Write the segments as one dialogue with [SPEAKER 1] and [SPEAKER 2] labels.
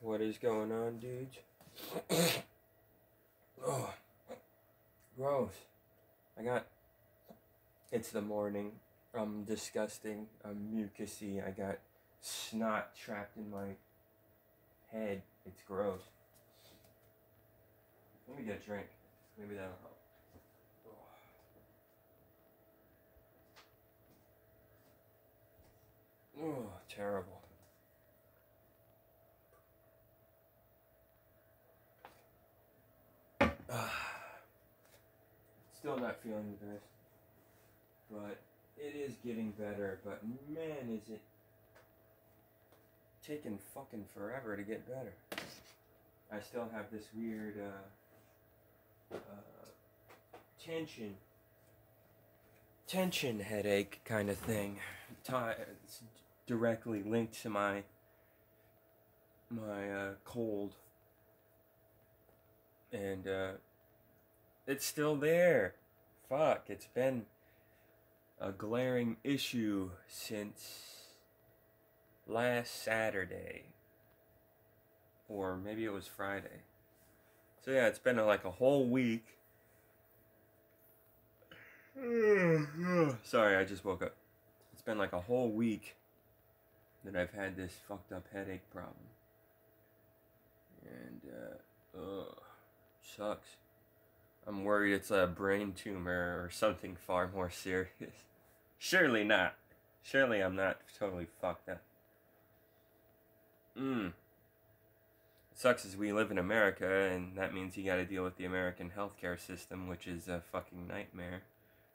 [SPEAKER 1] What is going on, dudes? Oh, gross. It's the morning. I'm disgusting. I'm mucusy. I got snot trapped in my head. It's gross. Let me get a drink. Maybe that'll help. Oh, terrible. Still not feeling the best, but it is getting better. But man, is it taking fucking forever to get better. I still have this weird tension headache kind of thing. It's directly linked to my cold, and it's still there. Fuck, it's been a glaring issue since last Saturday, or maybe it was Friday. So yeah, it's been like a whole week. Sorry, I just woke up. It's been like a whole week that I've had this fucked up headache problem. And, sucks. I'm worried it's a brain tumor or something far more serious. Surely not. Surely I'm not totally fucked up. It sucks as we live in America, and that means you gotta deal with the American healthcare system, which is a fucking nightmare.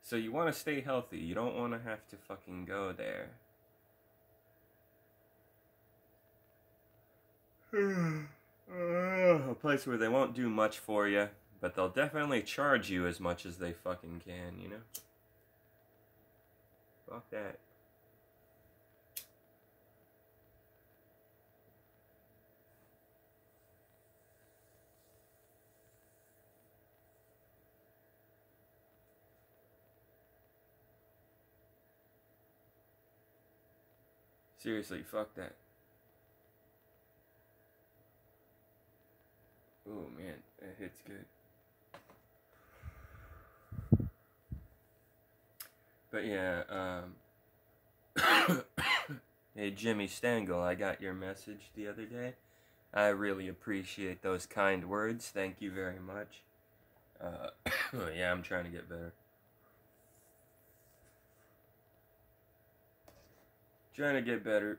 [SPEAKER 1] So you want to stay healthy. You don't want to have to fucking go there. A place where they won't do much for you, but they'll definitely charge you as much as they fucking can, you know? Fuck that. Seriously, fuck that. Oh man, that hits good. But yeah, hey Jimmy Stengel, I got your message the other day. I really appreciate those kind words. Thank you very much. Yeah, I'm trying to get better. Trying to get better.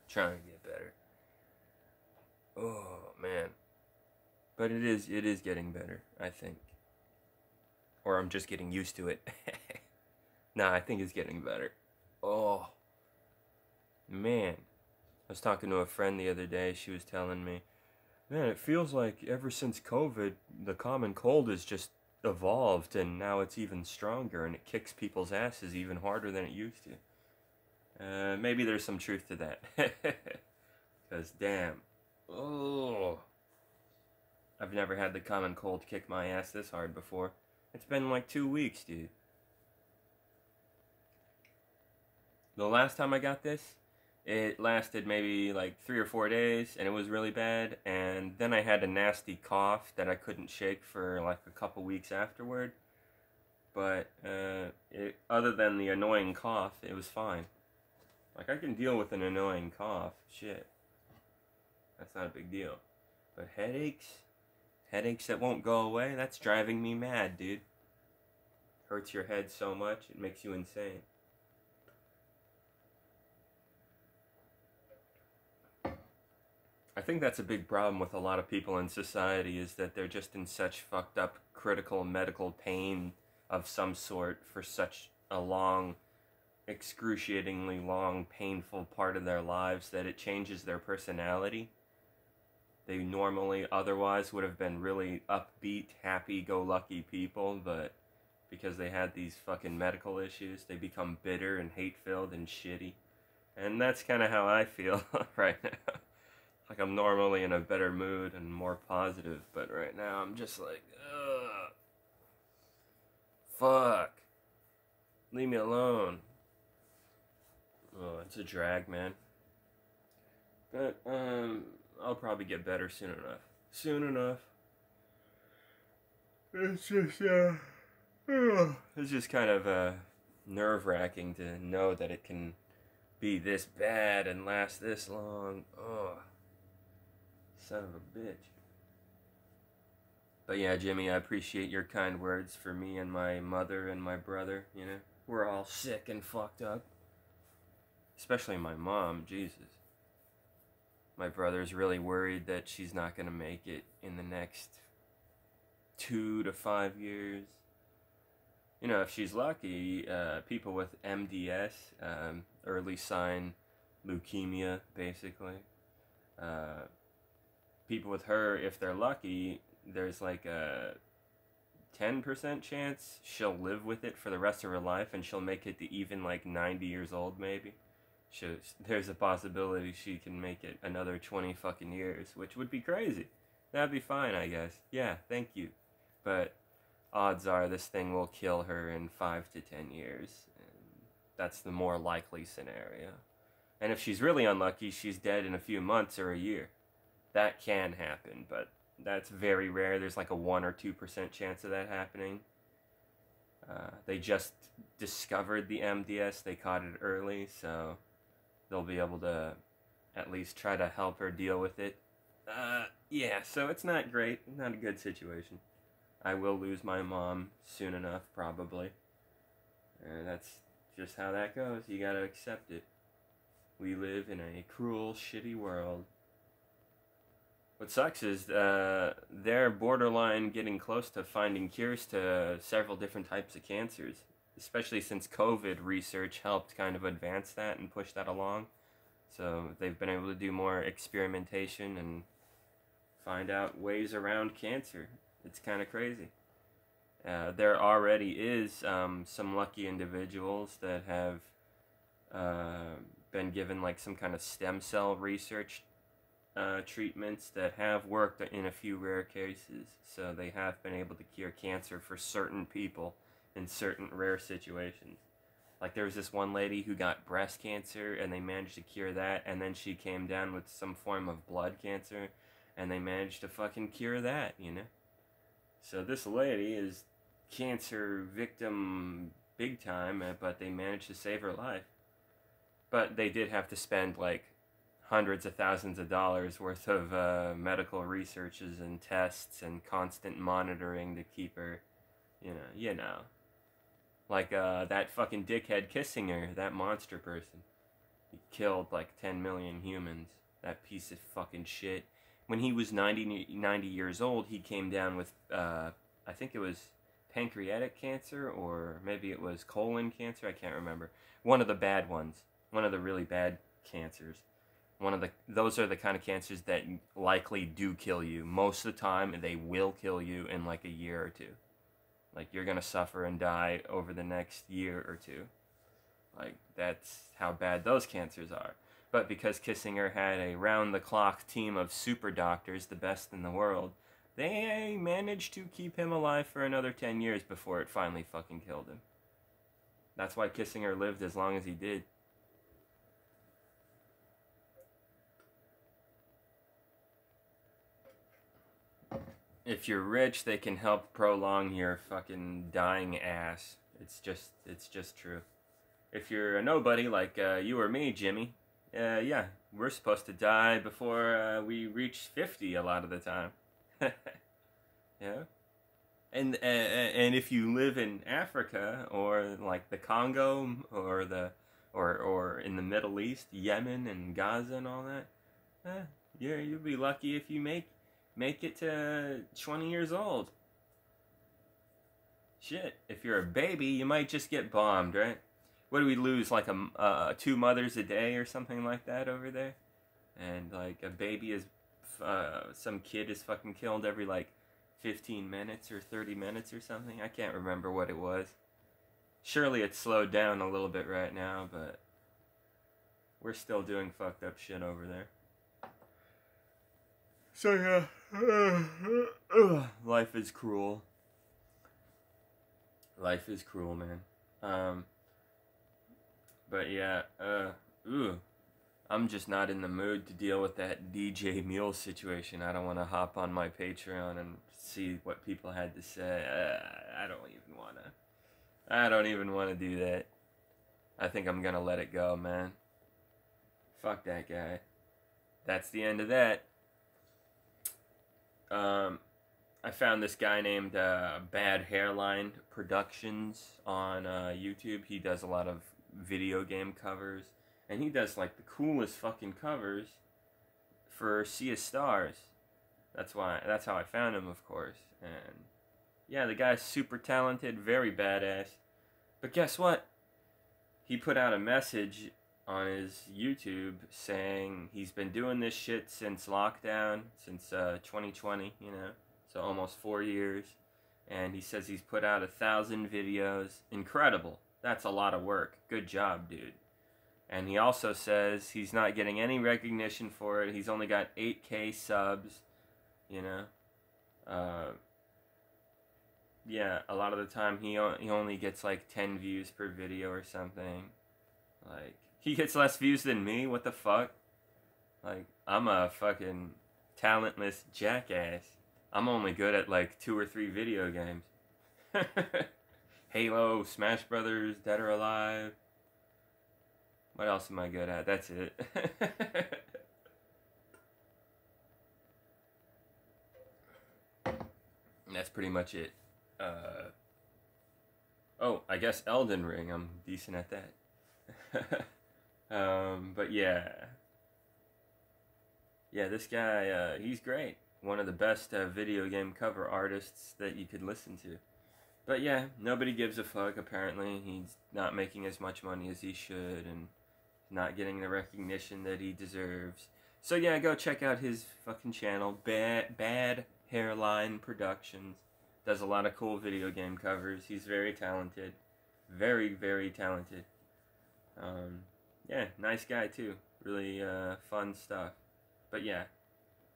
[SPEAKER 1] Trying to get better. Oh man. But it is getting better, I think. Or I'm just getting used to it. Nah, I think it's getting better. Oh man. I was talking to a friend the other day. She was telling me, man, it feels like ever since COVID, the common cold has just evolved, and now it's even stronger, and it kicks people's asses even harder than it used to. Maybe there's some truth to that. Because, damn. Oh. I've never had the common cold kick my ass this hard before. It's been like 2 weeks, dude. The last time I got this, it lasted maybe like 3 or 4 days, and it was really bad. And then I had a nasty cough that I couldn't shake for like a couple weeks afterward. But other than the annoying cough, it was fine. Like, I can deal with an annoying cough. Shit. That's not a big deal. But headaches that won't go away, that's driving me mad, dude. Hurts your head so much, it makes you insane. I think that's a big problem with a lot of people in society, is that they're just in such fucked up critical medical pain of some sort for such a long, excruciatingly long, painful part of their lives that it changes their personality. They normally otherwise would have been really upbeat, happy-go-lucky people, but because they had these fucking medical issues, they become bitter and hate-filled and shitty. And that's kind of how I feel right now. Like, I'm normally in a better mood and more positive, but right now I'm just like, ugh. Fuck. Leave me alone. Oh, it's a drag, man. But, I'll probably get better soon enough. Soon enough. It's just, it's just kind of, nerve-wracking to know that it can be this bad and last this long. Oh, son of a bitch. But yeah, Jimmy, I appreciate your kind words for me and my mother and my brother, you know. We're all sick and fucked up. Especially my mom, Jesus. My brother's really worried that she's not going to make it in the next 2 to 5 years. You know, if she's lucky, people with MDS, early sign leukemia, basically. People with her, if they're lucky, there's like a 10% chance she'll live with it for the rest of her life, and she'll make it to even like 90 years old, maybe. There's a possibility she can make it another 20 fucking years, which would be crazy. That'd be fine, I guess. Yeah, thank you. But odds are this thing will kill her in 5 to 10 years. And that's the more likely scenario. And if she's really unlucky, she's dead in a few months or a year. That can happen, but that's very rare. There's like a 1 or 2% chance of that happening. They just discovered the MDS. They caught it early, so they'll be able to at least try to help her deal with it. Yeah, so it's not great. Not a good situation. I will lose my mom soon enough, probably. That's just how that goes. You gotta accept it. We live in a cruel, shitty world. What sucks is they're borderline getting close to finding cures to several different types of cancers, especially since COVID research helped kind of advance that and push that along. So they've been able to do more experimentation and find out ways around cancer. It's kind of crazy. There already is some lucky individuals that have been given like some kind of stem cell research treatments that have worked in a few rare cases. So they have been able to cure cancer for certain people in certain rare situations. Like there was this one lady who got breast cancer and they managed to cure that, and then she came down with some form of blood cancer and they managed to fucking cure that, you know? So this lady is cancer victim big time, but they managed to save her life. But they did have to spend like hundreds of thousands of dollars worth of medical researches and tests and constant monitoring to keep her, you know. Like that fucking dickhead Kissinger, that monster person. He killed like 10 million humans. That piece of fucking shit. When he was 90 years old, he came down with, I think it was pancreatic cancer, or maybe it was colon cancer, I can't remember. One of the bad ones. One of the really bad cancers. Those are the kind of cancers that likely do kill you. Most of the time, they will kill you in like a year or two. Like, you're gonna suffer and die over the next year or two. Like, that's how bad those cancers are. But because Kissinger had a round-the-clock team of super doctors, the best in the world, they managed to keep him alive for another 10 years before it finally fucking killed him. That's why Kissinger lived as long as he did. If you're rich, they can help prolong your fucking dying ass. It's just true. If you're a nobody like you or me, Jimmy, yeah, we're supposed to die before we reach 50 a lot of the time. Yeah. And if you live in Africa or like the Congo or in the Middle East, Yemen and Gaza and all that, you'll be lucky if you make it to 20 years old. Shit, if you're a baby, you might just get bombed, right? What do we lose, like 2 mothers a day or something like that over there? And like a baby is, some kid is fucking killed every like 15 minutes or 30 minutes or something. I can't remember what it was. Surely it's slowed down a little bit right now, but we're still doing fucked up shit over there. So yeah, life is cruel. Life is cruel, man. But yeah, ooh. I'm just not in the mood to deal with that DJ Mule situation. I don't want to hop on my Patreon and see what people had to say. I don't even want to. I don't even want to do that. I think I'm going to let it go, man. Fuck that guy. That's the end of that. I found this guy named Bad Hairline Productions on YouTube. He does a lot of video game covers. And he does like the coolest fucking covers for Sea of Stars. That's how I found him, of course. And yeah, the guy's super talented, very badass. But guess what? He put out a message on his YouTube saying he's been doing this shit since lockdown, since 2020, you know, so almost 4 years. And he says he's put out 1,000 videos. Incredible. That's a lot of work. Good job, dude. And he also says he's not getting any recognition for it. He's only got 8K subs, you know. Yeah, a lot of the time he only gets like 10 views per video or something. Like, he gets less views than me? What the fuck? Like, I'm a fucking talentless jackass. I'm only good at like 2 or 3 video games. Halo, Smash Brothers, Dead or Alive. What else am I good at? That's it. That's pretty much it. Oh, I guess Elden Ring. I'm decent at that. But yeah. Yeah, this guy, he's great. One of the best video game cover artists that you could listen to. But yeah, nobody gives a fuck, apparently. He's not making as much money as he should, and not getting the recognition that he deserves. So yeah, go check out his fucking channel, Bad Hairline Productions. Does a lot of cool video game covers. He's very talented. Very, very talented. Yeah, nice guy too. Really fun stuff. But yeah,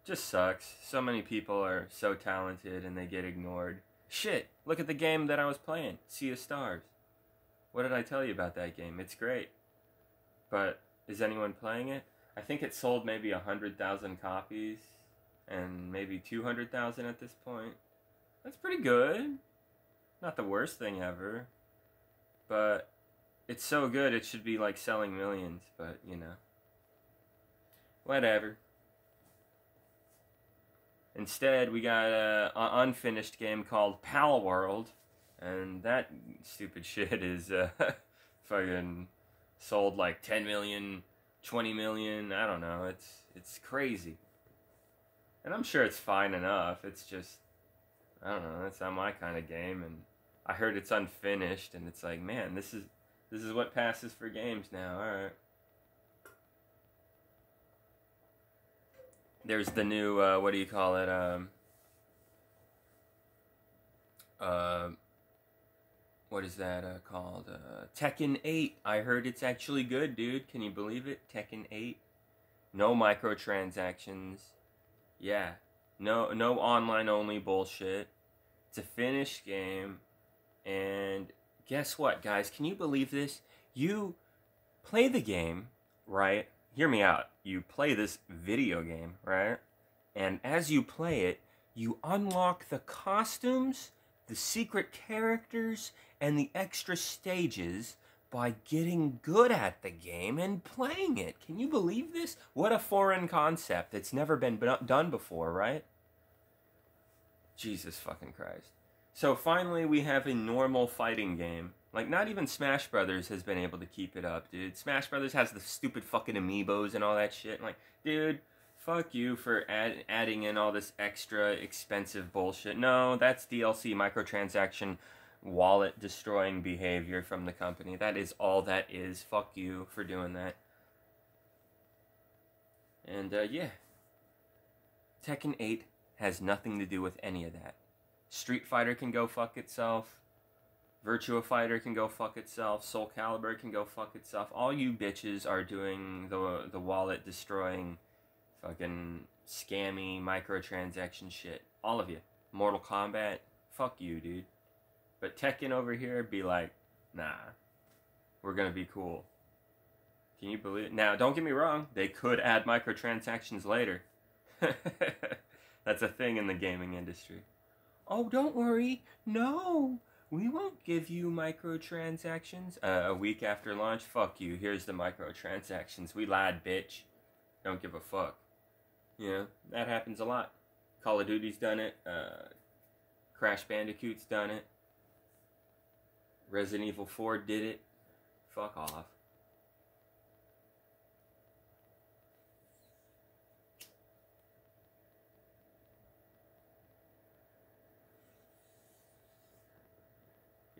[SPEAKER 1] just sucks. So many people are so talented and they get ignored. Shit, look at the game that I was playing, Sea of Stars. What did I tell you about that game? It's great. But is anyone playing it? I think it sold maybe 100,000 copies and maybe 200,000 at this point. That's pretty good. Not the worst thing ever. But it's so good it should be like selling millions, but you know. Whatever. Instead, we got an unfinished game called Palworld, and that stupid shit is fucking sold like 10 million, 20 million, I don't know, it's crazy. And I'm sure it's fine enough, it's just, I don't know, that's not my kind of game, and I heard it's unfinished, and it's like, man, this is what passes for games now, alright. There's the new, what do you call it, what is that called? Tekken 8. I heard it's actually good, dude. Can you believe it? Tekken 8. No microtransactions. Yeah. No online only bullshit. It's a finished game. And guess what, guys? Can you believe this? You play the game, right? Hear me out. You play this video game, right? And as you play it, you unlock the costumes, the secret characters, and the extra stages by getting good at the game and playing it. Can you believe this? What a foreign concept. It's never been done before, right? Jesus fucking Christ. So finally we have a normal fighting game. Like, not even Smash Brothers has been able to keep it up, dude. Smash Brothers has the stupid fucking amiibos and all that shit. Like, dude, fuck you for adding in all this extra expensive bullshit. No, that's DLC, microtransaction, wallet-destroying behavior from the company. That is all that is. Fuck you for doing that. And, yeah. Tekken 8 has nothing to do with any of that. Street Fighter can go fuck itself. Virtua Fighter can go fuck itself. Soul Calibur can go fuck itself. All you bitches are doing the wallet destroying fucking scammy microtransaction shit. All of you. Mortal Kombat, fuck you, dude. But Tekken over here be like, nah, we're gonna be cool. Can you believe it? Now, don't get me wrong, they could add microtransactions later. That's a thing in the gaming industry. Oh, don't worry. No, we won't give you microtransactions. A week after launch, fuck you. Here's the microtransactions. We lied, bitch. Don't give a fuck. You know, that happens a lot. Call of Duty's done it. Crash Bandicoot's done it. Resident Evil 4 did it. Fuck off.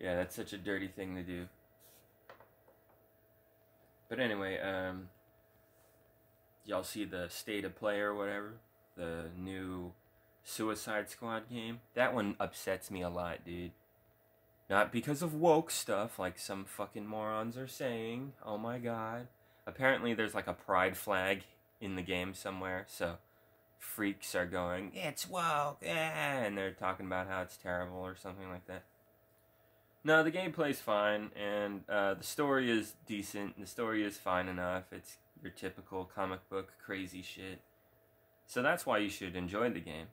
[SPEAKER 1] Yeah, that's such a dirty thing to do. But anyway, y'all see the State of Play or whatever? The new Suicide Squad game? That one upsets me a lot, dude. Not because of woke stuff, like some fucking morons are saying. Oh my god. Apparently there's like a pride flag in the game somewhere, so freaks are going, it's woke, and they're talking about how it's terrible or something like that. No, the gameplay's fine, and the story is decent. The story is fine enough. It's your typical comic book crazy shit. So that's why you should enjoy the game.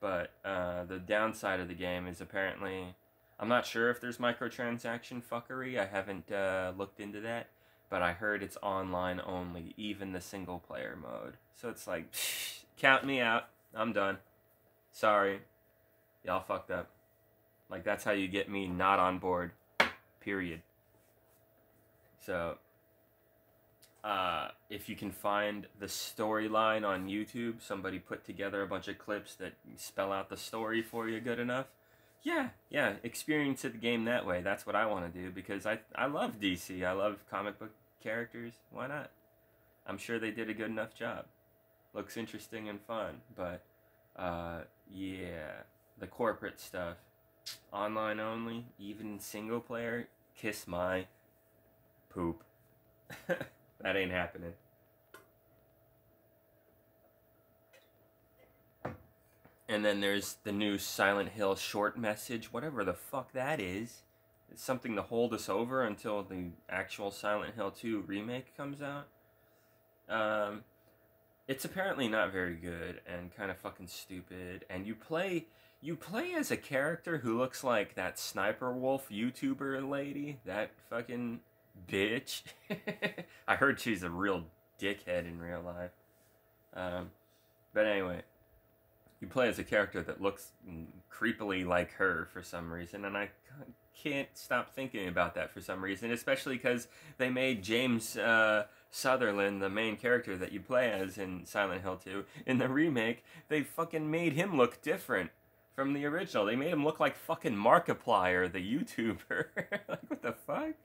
[SPEAKER 1] But the downside of the game is apparently... I'm not sure if there's microtransaction fuckery. I haven't looked into that. But I heard it's online only, even the single player mode. So it's like, psh, count me out. I'm done. Sorry. Y'all fucked up. Like, that's how you get me not on board. Period. So, if you can find the storyline on YouTube, somebody put together a bunch of clips that spell out the story for you good enough, yeah, experience the game that way. That's what I want to do, because I love DC. I love comic book characters. Why not? I'm sure they did a good enough job. Looks interesting and fun, but, yeah, the corporate stuff. Online only, even single player, kiss my poop. That ain't happening. And then there's the new Silent Hill short message, whatever the fuck that is. It's something to hold us over until the actual Silent Hill 2 remake comes out. It's apparently not very good and kind of fucking stupid, and you play as a character who looks like that Sniper Wolf YouTuber lady, that fucking bitch. I heard she's a real dickhead in real life. But anyway, you play as a character that looks creepily like her for some reason, and I can't stop thinking about that for some reason, especially because they made James Sutherland, the main character that you play as in Silent Hill 2, in the remake, they fucking made him look different from the original. They made him look like fucking Markiplier, the YouTuber. Like, what the fuck?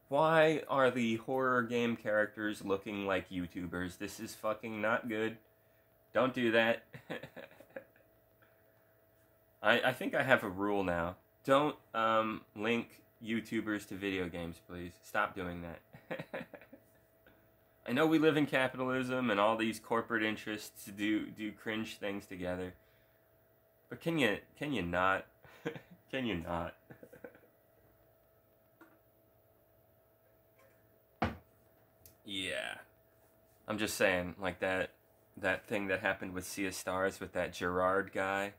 [SPEAKER 1] Why are the horror game characters looking like YouTubers? This is fucking not good. Don't do that. I think I have a rule now. Don't link YouTubers to video games, please. Stop doing that. I know we live in capitalism and all these corporate interests do cringe things together. But can you not? Can you not? Yeah. I'm just saying, like that thing that happened with Sea of Stars with that Gerard guy.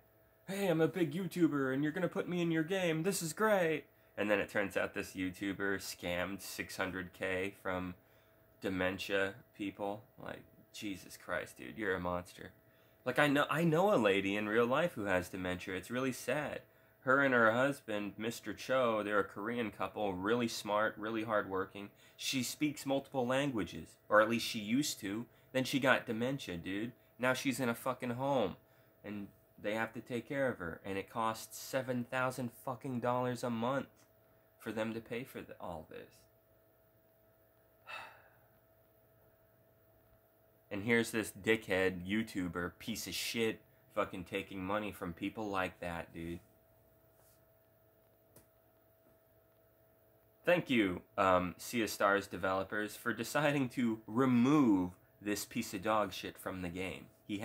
[SPEAKER 1] Hey, I'm a big YouTuber and you're gonna put me in your game. This is great. And then it turns out this YouTuber scammed $600K from dementia people. Like, Jesus Christ, dude, you're a monster. Like, I know a lady in real life who has dementia. It's really sad. Her and her husband, Mr. Cho, they're a Korean couple, really smart, really hardworking. She speaks multiple languages, or at least she used to. Then she got dementia, dude. Now she's in a fucking home, and they have to take care of her, and it costs $7,000 fucking dollars a month for them to pay for all this. And here's this dickhead YouTuber piece of shit fucking taking money from people like that, dude. Thank you, Sea of Stars developers, for deciding to remove this piece of dog shit from the game. He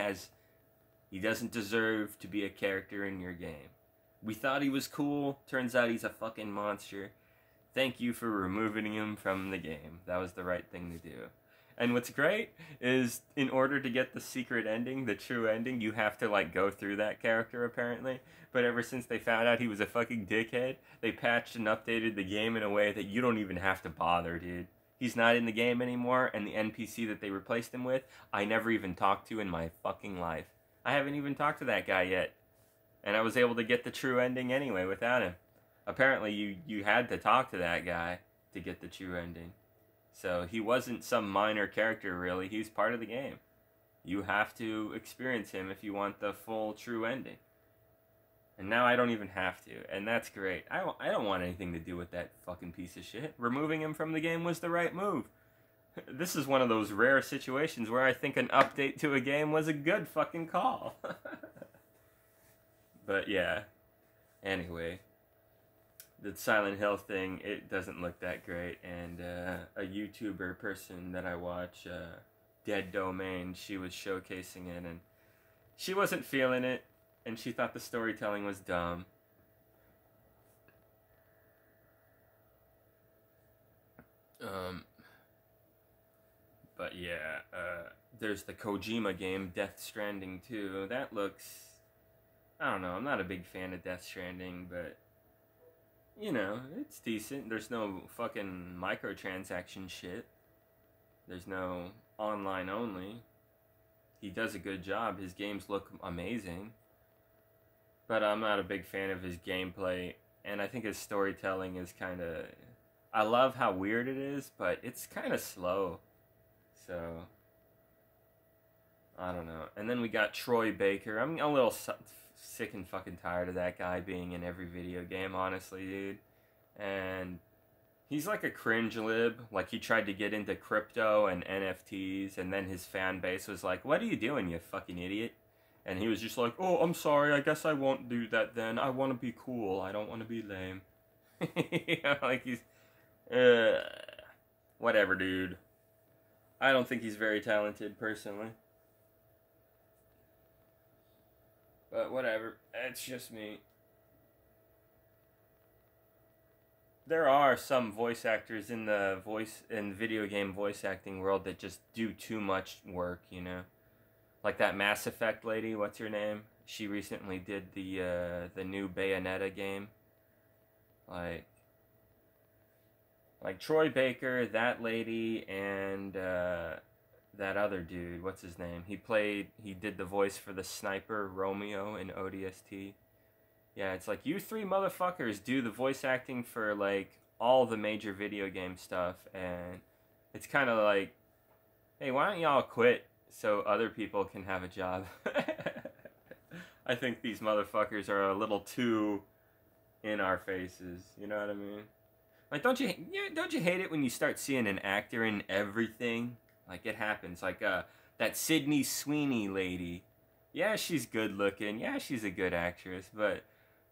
[SPEAKER 1] doesn't deserve to be a character in your game. We thought he was cool, turns out he's a fucking monster. Thank you for removing him from the game. That was the right thing to do. And what's great is, in order to get the secret ending, the true ending, you have to, like, go through that character, apparently. But ever since they found out he was a fucking dickhead, they patched and updated the game in a way that you don't even have to bother, dude. He's not in the game anymore, and the NPC that they replaced him with, I never even talked to in my fucking life. I haven't even talked to that guy yet. And I was able to get the true ending anyway without him. Apparently, you had to talk to that guy to get the true ending. So he wasn't some minor character, really. He's part of the game. You have to experience him if you want the full true ending. And now I don't even have to, and that's great. I don't want anything to do with that fucking piece of shit. Removing him from the game was the right move. This is one of those rare situations where I think an update to a game was a good fucking call. But yeah, anyway. The Silent Hill thing, it doesn't look that great, and a YouTuber person that I watch, Dead Domain, she was showcasing it, and she wasn't feeling it, and she thought the storytelling was dumb. But yeah, there's the Kojima game, Death Stranding 2. That looks, I don't know, I'm not a big fan of Death Stranding, but you know, it's decent. There's no fucking microtransaction shit. There's no online only. He does a good job. His games look amazing. But I'm not a big fan of his gameplay. And I think his storytelling is kind of... I love how weird it is, but it's kind of slow. So... I don't know. And then we got Troy Baker. I'm a little sick and fucking tired of that guy being in every video game, honestly, dude. And he's like a cringe lib. Like, he tried to get into crypto and NFTs, and then his fan base was like, what are you doing, you fucking idiot? And he was just like, oh, I'm sorry, I guess I won't do that then. I want to be cool. I don't want to be lame. You know, like, he's... whatever, dude. I don't think he's very talented, personally. But whatever, it's just me. There are some voice actors in the video game voice acting world that just do too much work, you know? Like that Mass Effect lady, what's her name? She recently did the new Bayonetta game. Like Troy Baker, that lady, and that other dude, what's his name? He did the voice for the sniper Romeo in ODST. Yeah, it's like, you three motherfuckers do the voice acting for, like, all the major video game stuff, and it's kind of like, hey, why don't y'all quit so other people can have a job? I think these motherfuckers are a little too in our faces, you know what I mean? Like, don't you hate it when you start seeing an actor in everything? Like, it happens. Like, that Sydney Sweeney lady. Yeah, she's good looking. Yeah, she's a good actress. But,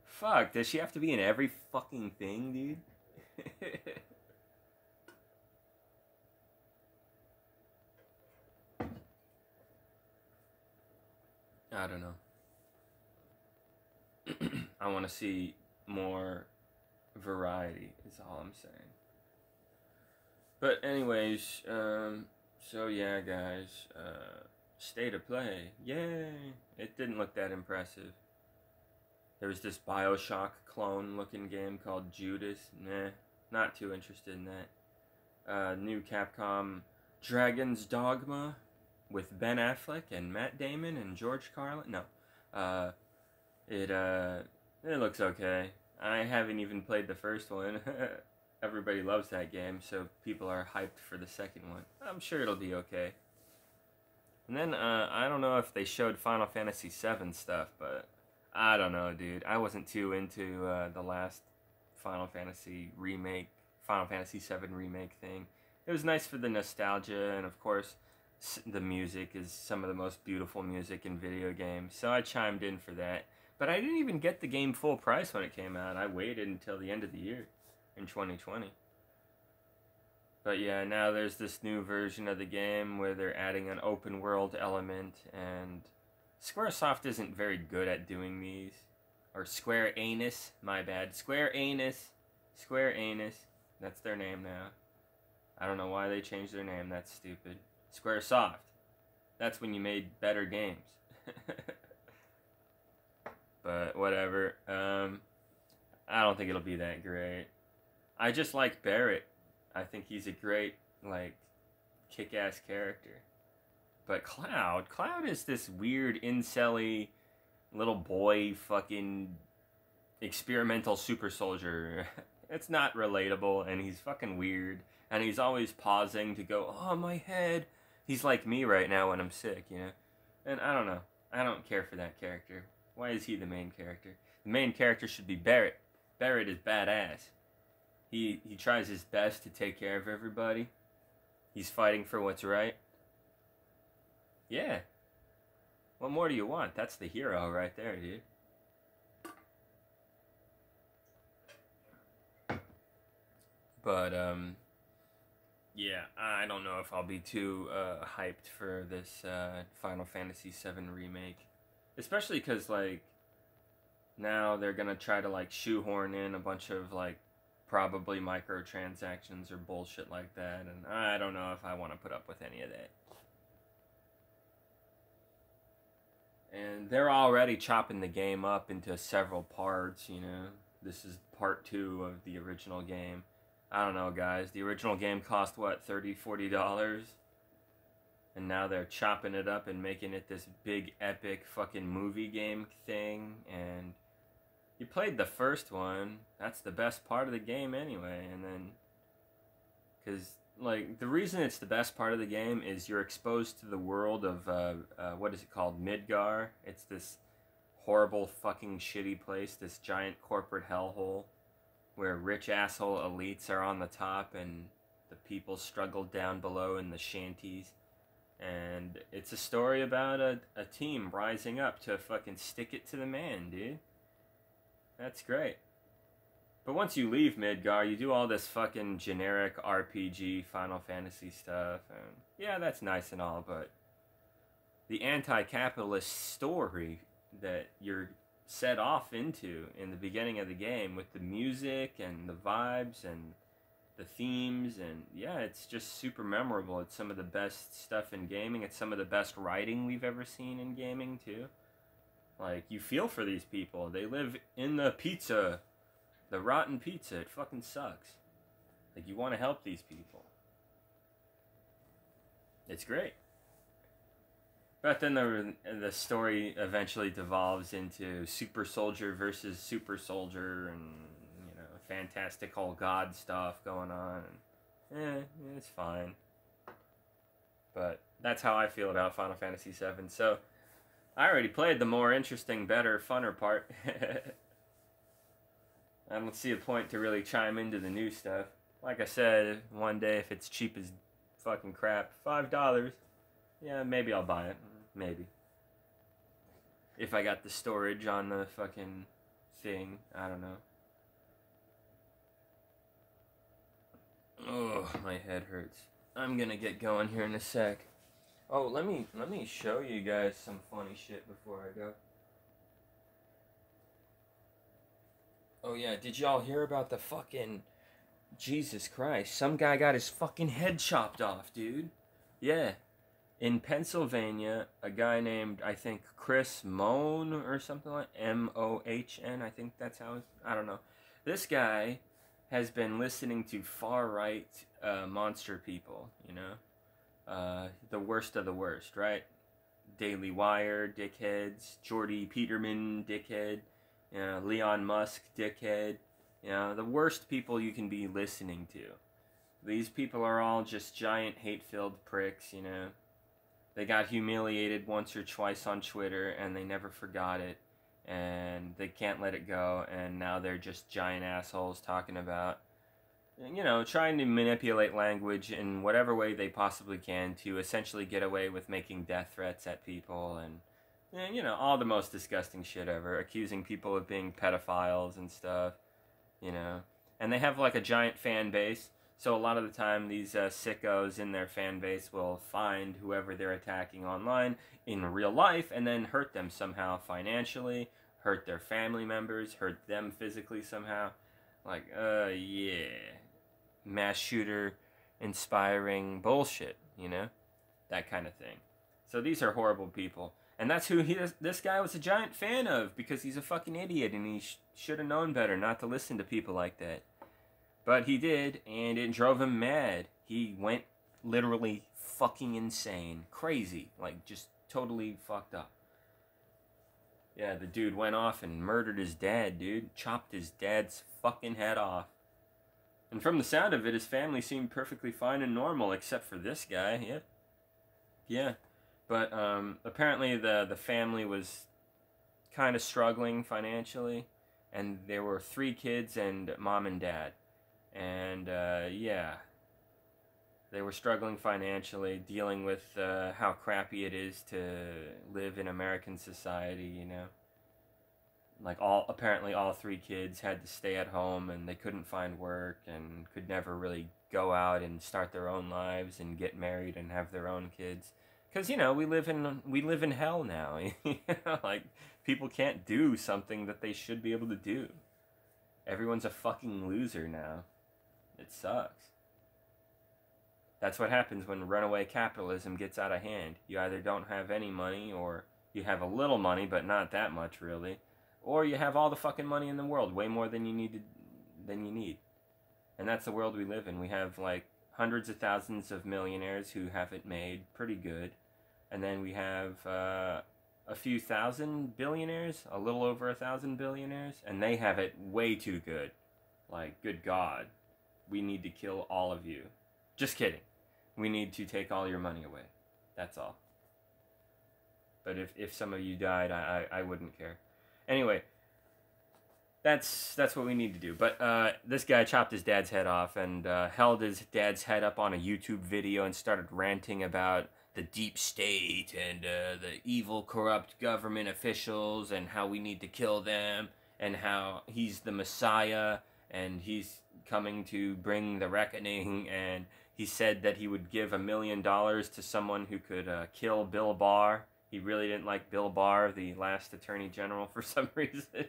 [SPEAKER 1] fuck, does she have to be in every fucking thing, dude? I don't know. I want to see more variety, is all I'm saying. But anyways, so yeah, guys, State of Play, yay! It didn't look that impressive. There was this Bioshock clone-looking game called Judas. Nah, not too interested in that. New Capcom Dragon's Dogma with Ben Affleck and Matt Damon and George Carlin. No, it looks okay. I haven't even played the first one. Everybody loves that game, so people are hyped for the second one. I'm sure it'll be okay. And then, I don't know if they showed Final Fantasy VII stuff, but I don't know, dude. I wasn't too into the last Final Fantasy VII remake thing. It was nice for the nostalgia, and of course, the music is some of the most beautiful music in video games, so I chimed in for that. But I didn't even get the game full price when it came out. I waited until the end of the year. In 2020. But yeah, now there's this new version of the game where they're adding an open world element, and Squaresoft isn't very good at doing these. Or Square Anus, my bad. Square Anus. That's their name now. I don't know why they changed their name. That's stupid. Squaresoft. That's when you made better games. But whatever. I don't think it'll be that great. I just like Barrett. I think he's a great, like, kick-ass character. But Cloud is this weird incel-y little boy fucking experimental super soldier. It's not relatable, and he's fucking weird, and he's always pausing to go, oh, my head. He's like me right now when I'm sick, you know? And I don't know. I don't care for that character. Why is he the main character? The main character should be Barrett. Barrett is badass. He tries his best to take care of everybody. He's fighting for what's right. Yeah. What more do you want? That's the hero right there, dude. But, yeah, I don't know if I'll be too hyped for this Final Fantasy VII Remake. Especially because, like, now they're going to try to, like, shoehorn in a bunch of, like, probably microtransactions or bullshit like that. And I don't know if I want to put up with any of that. And they're already chopping the game up into several parts, you know. This is part 2 of the original game. I don't know, guys. The original game cost, what, $30, $40? And now they're chopping it up and making it this big, epic fucking movie game thing. And you played the first one. That's the best part of the game anyway. And then, because, like, the reason it's the best part of the game is you're exposed to the world of, what is it called? Midgar. It's this horrible fucking shitty place, this giant corporate hellhole where rich asshole elites are on the top and the people struggle down below in the shanties. And it's a story about a team rising up to fucking stick it to the man, dude. That's great. But once you leave Midgar, you do all this fucking generic RPG Final Fantasy stuff. And yeah, that's nice and all, but the anti-capitalist story that you're set off into in the beginning of the game with the music and the vibes and the themes, and yeah, it's just super memorable. It's some of the best stuff in gaming. It's some of the best writing we've ever seen in gaming too. Like, you feel for these people. They live in the pizza, the rotten pizza. It fucking sucks. Like, you want to help these people. It's great. But then the story eventually devolves into super soldier versus super soldier, and, you know, fantastical god stuff going on. And, it's fine. But that's how I feel about Final Fantasy VII. So, I already played the more interesting, better, funner part. I don't see a point to really chime into the new stuff. Like I said, one day if it's cheap as fucking crap, $5, yeah, maybe I'll buy it. Maybe. If I got the storage on the fucking thing, I don't know. Oh, my head hurts. I'm gonna get going here in a sec. Oh, let me show you guys some funny shit before I go. Oh yeah, did y'all hear about the fucking... Jesus Christ, some guy got his fucking head chopped off, dude. Yeah. In Pennsylvania, a guy named, I think, Chris Mohn or something like M-O-H-N, I think that's how it's... I don't know. This guy has been listening to far-right monster people, you know? The worst of the worst, right? Daily Wire, dickheads. Jordy Peterman, dickhead. You know, Elon Musk, dickhead. You know, the worst people you can be listening to. These people are all just giant hate-filled pricks, you know? They got humiliated once or twice on Twitter, and they never forgot it, and they can't let it go, and now they're just giant assholes talking about, you know, trying to manipulate language in whatever way they possibly can to essentially get away with making death threats at people, and you know, all the most disgusting shit ever, accusing people of being pedophiles and stuff, you know, and they have like a giant fan base. So a lot of the time, these sickos in their fan base will find whoever they're attacking online in real life and then hurt them somehow financially, hurt their family members, hurt them physically somehow. Like, yeah. mass shooter inspiring bullshit, you know? That kind of thing. So these are horrible people. And that's who this guy was a giant fan of, because he's a fucking idiot and he should have known better not to listen to people like that. But he did, and it drove him mad. He went literally fucking insane. Crazy. Like, just totally fucked up. Yeah, the dude went off and murdered his dad, dude. Chopped his dad's fucking head off. And from the sound of it, his family seemed perfectly fine and normal, except for this guy. Yeah. Yeah. But apparently the family was kind of struggling financially. And there were 3 kids and mom and dad. And, yeah. They were struggling financially, dealing with how crappy it is to live in American society, you know. Like, apparently all 3 kids had to stay at home, and they couldn't find work, and could never really go out and start their own lives and get married and have their own kids. Because, you know, we live in hell now. You know? Like, people can't do something that they should be able to do. Everyone's a fucking loser now. It sucks. That's what happens when runaway capitalism gets out of hand. You either don't have any money, or you have a little money, but not that much, really. Or you have all the fucking money in the world, way more than you need. And that's the world we live in. We have, like, hundreds of thousands of millionaires who have it made pretty good. And then we have a few thousand billionaires, a little over 1,000 billionaires, and they have it way too good. Like, good God, we need to kill all of you. Just kidding. We need to take all your money away. That's all. But if some of you died, I wouldn't care. Anyway, that's what we need to do. But this guy chopped his dad's head off and held his dad's head up on a YouTube video and started ranting about the deep state and the evil, corrupt government officials and how we need to kill them and how he's the Messiah and he's coming to bring the reckoning. And he said that he would give $1 million to someone who could kill Bill Barr. He really didn't like Bill Barr, the last Attorney General, for some reason.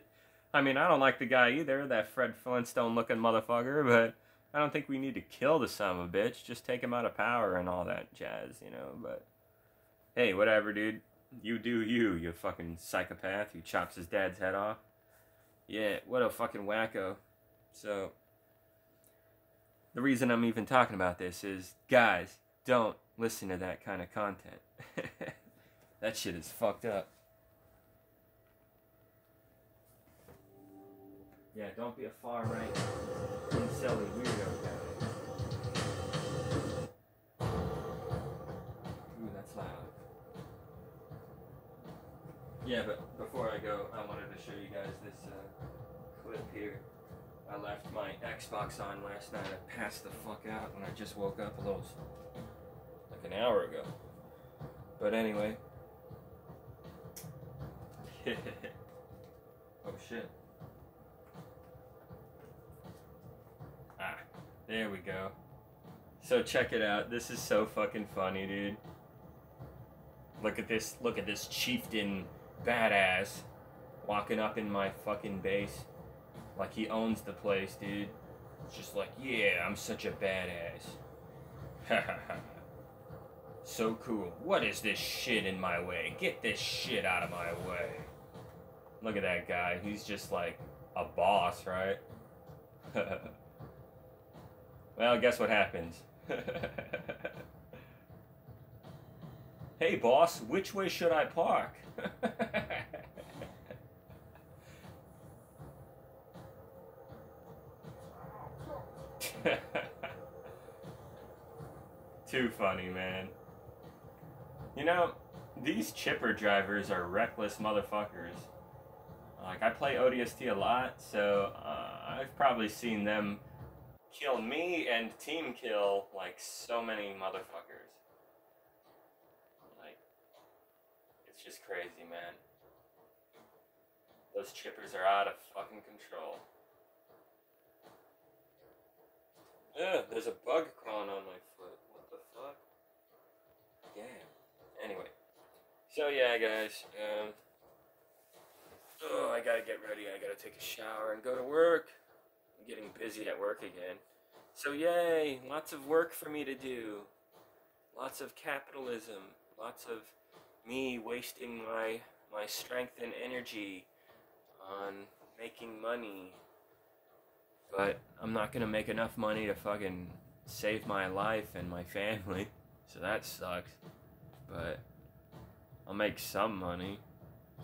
[SPEAKER 1] I mean, I don't like the guy either, that Fred Flintstone-looking motherfucker, but I don't think we need to kill the son of a bitch. Just take him out of power and all that jazz, you know, but hey, whatever, dude. You do you fucking psychopath who chops his dad's head off. Yeah, what a fucking wacko. So, the reason I'm even talking about this is, guys, don't listen to that kind of content. That shit is fucked up. Yeah, don't be a far-right incelly weirdo guy. Ooh, that's loud. Yeah, but before I go, I wanted to show you guys this clip here. I left my Xbox on last night. I passed the fuck out when I just woke up like an hour ago. But anyway. Oh shit. Ah, there we go. So check it out. This is so fucking funny, dude. Look at this chieftain badass walking up in my fucking base like he owns the place, dude. It's just like, yeah, I'm such a badass. Ha ha ha. So cool. What is this shit in my way? Get this shit out of my way. Look at that guy. He's just like a boss, right? Well, guess what happens? Hey, boss, which way should I park? Too funny, man. You know, these chipper drivers are reckless motherfuckers. Like, I play ODST a lot, so I've probably seen them kill me and team kill, like, so many motherfuckers. Like, it's just crazy, man. Those chippers are out of fucking control. Ugh, there's a bug crawling on my foot. What the fuck? Damn. Anyway. So, yeah, guys, I gotta get ready. I gotta take a shower and go to work. I'm getting busy at work again. So yay, lots of work for me to do. Lots of capitalism. Lots of me wasting my strength and energy on making money. But I'm not gonna make enough money to fucking save my life and my family. So that sucks. But I'll make some money.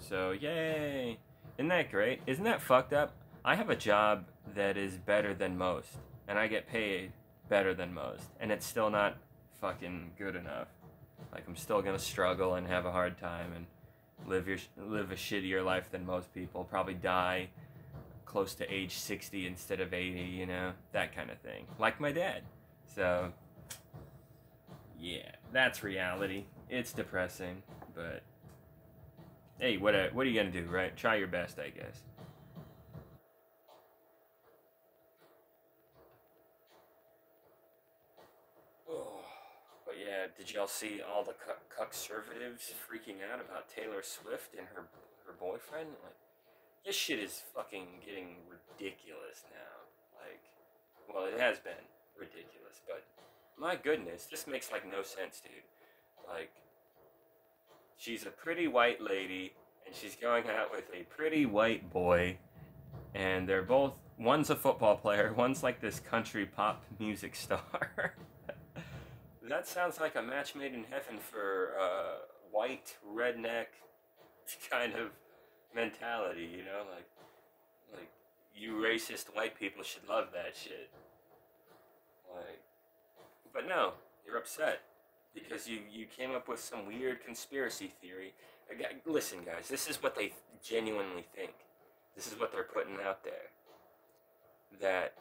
[SPEAKER 1] So yay! Isn't that great? Isn't that fucked up? I have a job that is better than most, and I get paid better than most, and it's still not fucking good enough. Like I'm still gonna struggle and have a hard time and live a shittier life than most people. Probably die close to age 60 instead of 80. You know, that kind of thing. Like my dad. So yeah, that's reality. It's depressing, but hey, what are you gonna do, right? Try your best, I guess. Oh, but yeah, did y'all see all the conservatives freaking out about Taylor Swift and her boyfriend? Like, this shit is fucking getting ridiculous now. Like, well, it has been ridiculous, but my goodness, this makes like no sense, dude. Like, she's a pretty white lady, and she's going out with a pretty white boy, and they're both. One's a football player, one's like this country pop music star. That sounds like a match made in heaven for white redneck kind of mentality, you know, like you racist white people should love that shit. Like, but no, you're upset because you came up with some weird conspiracy theory. Listen, guys, this is what they genuinely think. This is what they're putting out there. That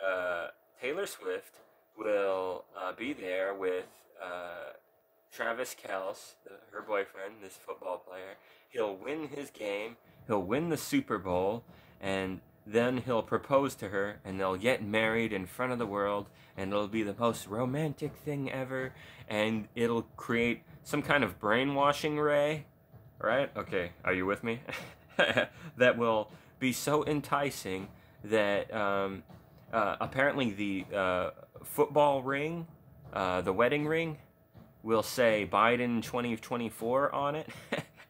[SPEAKER 1] uh, Taylor Swift will be there with Travis Kelce, her boyfriend, this football player. He'll win his game, he'll win the Super Bowl, and then he'll propose to her, and they'll get married in front of the world, and it'll be the most romantic thing ever, and it'll create some kind of brainwashing ray, right? Okay, are you with me? That will be so enticing that apparently the football ring, the wedding ring, will say Biden 2024 on it.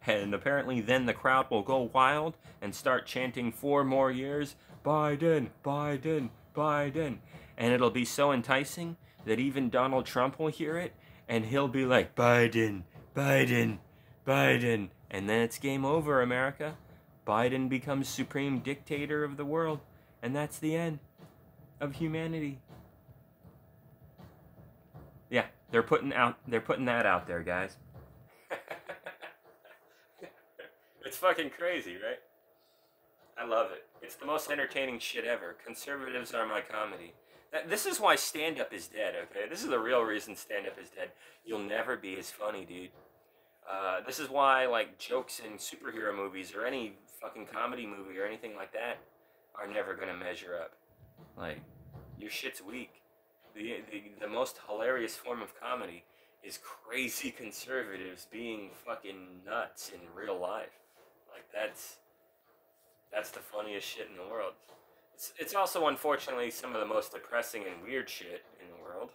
[SPEAKER 1] And apparently then the crowd will go wild and start chanting 4 more years, Biden, Biden, Biden. And it'll be so enticing that even Donald Trump will hear it and he'll be like, Biden, Biden, Biden. And then it's game over, America. Biden becomes supreme dictator of the world. And that's the end of humanity. Yeah, they're putting that out there, guys. It's fucking crazy, right? I love it. It's the most entertaining shit ever. Conservatives are my comedy. This is why stand-up is dead, okay? This is the real reason stand-up is dead. You'll never be as funny, dude. This is why, like, jokes in superhero movies or any fucking comedy movie or anything like that are never gonna measure up. Like, your shit's weak. The most hilarious form of comedy is crazy conservatives being fucking nuts in real life. Like, that's the funniest shit in the world. It's also unfortunately some of the most depressing and weird shit in the world,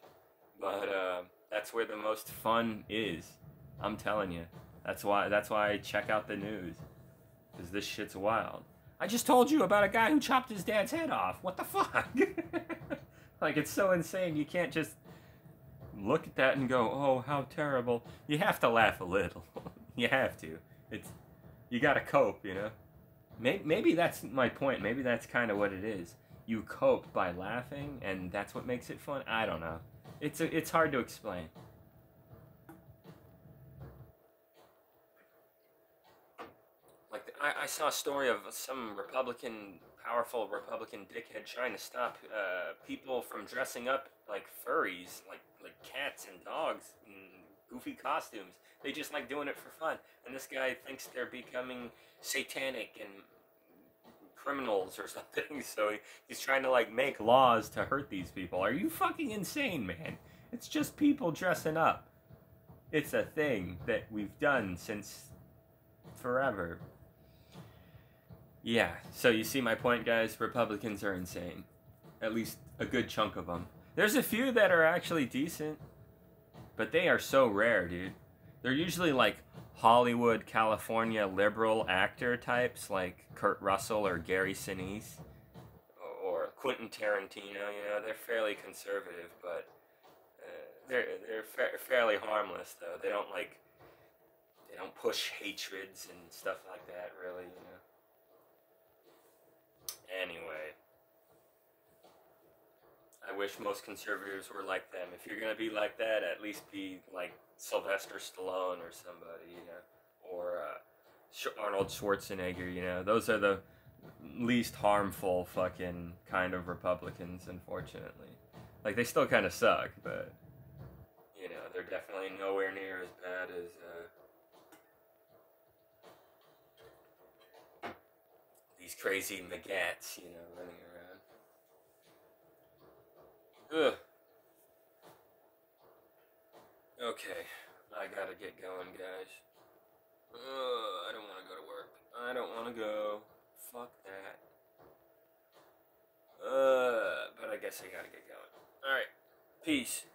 [SPEAKER 1] but that's where the most fun is. I'm telling you. That's why I check out the news, because this shit's wild. I just told you about a guy who chopped his dad's head off. What the fuck? Like, it's so insane. You can't just look at that and go, "Oh, how terrible." You have to laugh a little. You have to. It's you gotta cope, you know. Maybe that's my point. Maybe that's kind of what it is. You cope by laughing, and that's what makes it fun. I don't know. It's hard to explain. Like, I saw a story of some powerful Republican dickhead trying to stop people from dressing up like furries, like cats and dogs in goofy costumes. They just like doing it for fun, and this guy thinks they're becoming satanic and criminals or something. So he's trying to like make laws to hurt these people. Are you fucking insane, man? It's just people dressing up. It's a thing that we've done since forever. Yeah, so you see my point, guys? Republicans are insane. At least a good chunk of them. There's a few that are actually decent, but they are so rare, dude. They're usually like Hollywood, California liberal actor types like Kurt Russell or Gary Sinise or Quentin Tarantino. You know, they're fairly conservative, but they're fairly harmless though. They don't push hatreds and stuff like that. Really, you know. Anyway, I wish most conservatives were like them. If you're gonna be like that, at least be like Sylvester Stallone or somebody, you know, or Arnold Schwarzenegger. You know, those are the least harmful fucking kind of Republicans, unfortunately. Like they still kind of suck, but you know they're definitely nowhere near as bad as these crazy magats, you know, running around. Ugh. Okay, I gotta get going, guys. I don't want to go to work. I don't want to go. Fuck that. But I guess I gotta get going. Alright. Peace.